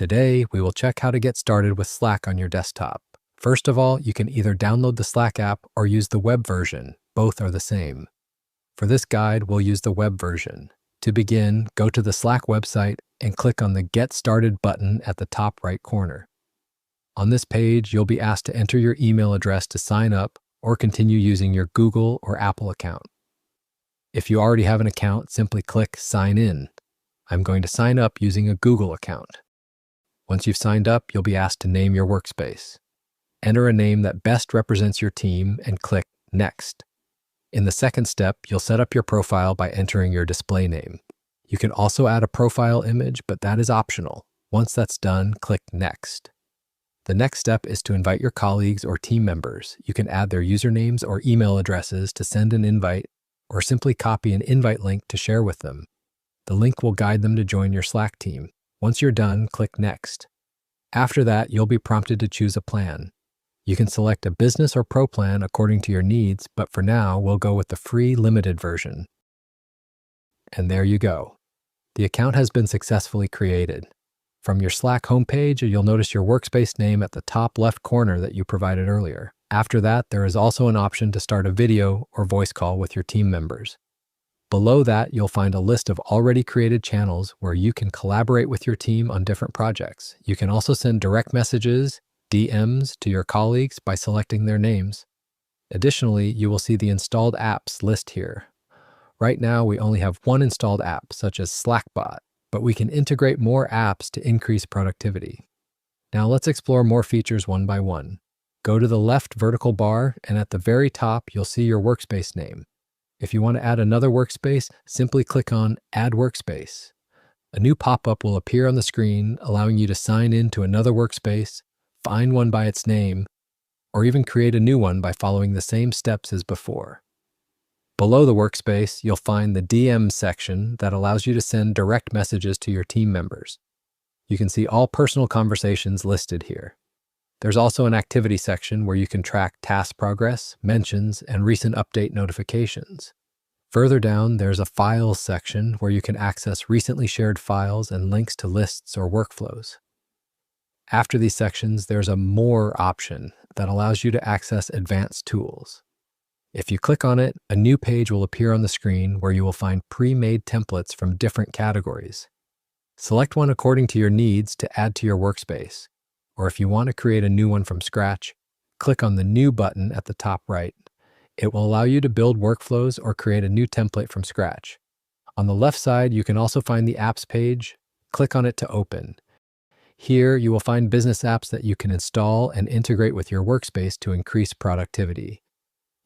Today, we will check how to get started with Slack on your desktop. First of all, you can either download the Slack app or use the web version. Both are the same. For this guide, we'll use the web version. To begin, go to the Slack website and click on the Get Started button at the top right corner. On this page, you'll be asked to enter your email address to sign up or continue using your Google or Apple account. If you already have an account, simply click Sign In. I'm going to sign up using a Google account. Once you've signed up, you'll be asked to name your workspace. Enter a name that best represents your team and click Next. In the second step, you'll set up your profile by entering your display name. You can also add a profile image, but that is optional. Once that's done, click Next. The next step is to invite your colleagues or team members. You can add their usernames or email addresses to send an invite, or simply copy an invite link to share with them. The link will guide them to join your Slack team. Once you're done, click Next. After that, you'll be prompted to choose a plan. You can select a business or pro plan according to your needs, but for now, we'll go with the free limited version. And there you go. The account has been successfully created. From your Slack homepage, you'll notice your workspace name at the top left corner that you provided earlier. After that, there is also an option to start a video or voice call with your team members. Below that, you'll find a list of already created channels where you can collaborate with your team on different projects. You can also send direct messages, DMs, to your colleagues by selecting their names. Additionally, you will see the installed apps list here. Right now, we only have one installed app, such as Slackbot, but we can integrate more apps to increase productivity. Now let's explore more features one by one. Go to the left vertical bar, and at the very top, you'll see your workspace name. If you want to add another workspace, simply click on Add Workspace. A new pop-up will appear on the screen, allowing you to sign in to another workspace, find one by its name, or even create a new one by following the same steps as before. Below the workspace, you'll find the DM section that allows you to send direct messages to your team members. You can see all personal conversations listed here. There's also an activity section where you can track task progress, mentions, and recent update notifications. Further down, there's a Files section where you can access recently shared files and links to lists or workflows. After these sections, there's a More option that allows you to access advanced tools. If you click on it, a new page will appear on the screen where you will find pre-made templates from different categories. Select one according to your needs to add to your workspace. Or if you want to create a new one from scratch, click on the New button at the top right. It will allow you to build workflows or create a new template from scratch. On the left side, you can also find the Apps page. Click on it to open. Here, you will find business apps that you can install and integrate with your workspace to increase productivity.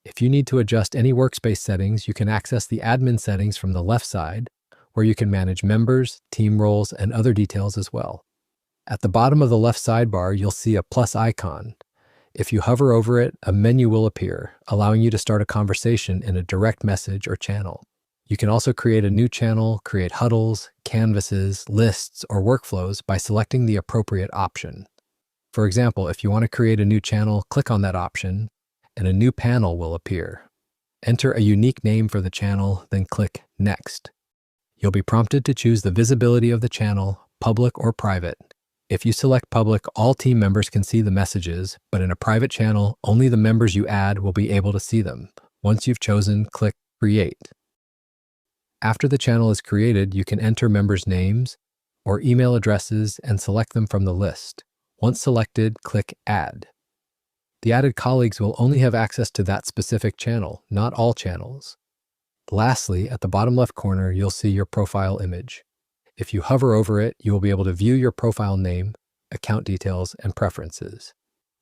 If you need to adjust any workspace settings, you can access the admin settings from the left side, where you can manage members, team roles, and other details as well. At the bottom of the left sidebar, you'll see a plus icon. If you hover over it, a menu will appear, allowing you to start a conversation in a direct message or channel. You can also create a new channel, create huddles, canvases, lists, or workflows by selecting the appropriate option. For example, if you want to create a new channel, click on that option, and a new panel will appear. Enter a unique name for the channel, then click Next. You'll be prompted to choose the visibility of the channel, public or private. If you select public, all team members can see the messages, but in a private channel, only the members you add will be able to see them. Once you've chosen, click Create. After the channel is created, you can enter members' names or email addresses and select them from the list. Once selected, click Add. The added colleagues will only have access to that specific channel, not all channels. Lastly, at the bottom left corner, you'll see your profile image. If you hover over it, you will be able to view your profile name, account details, and preferences.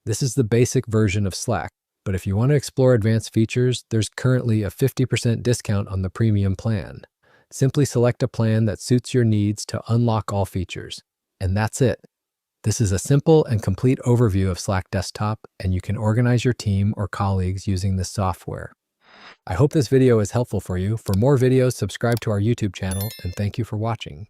This is the basic version of Slack, but if you want to explore advanced features, there's currently a 50% discount on the premium plan. Simply select a plan that suits your needs to unlock all features. And that's it. This is a simple and complete overview of Slack Desktop, and you can organize your team or colleagues using this software. I hope this video is helpful for you. For more videos, subscribe to our YouTube channel, and thank you for watching.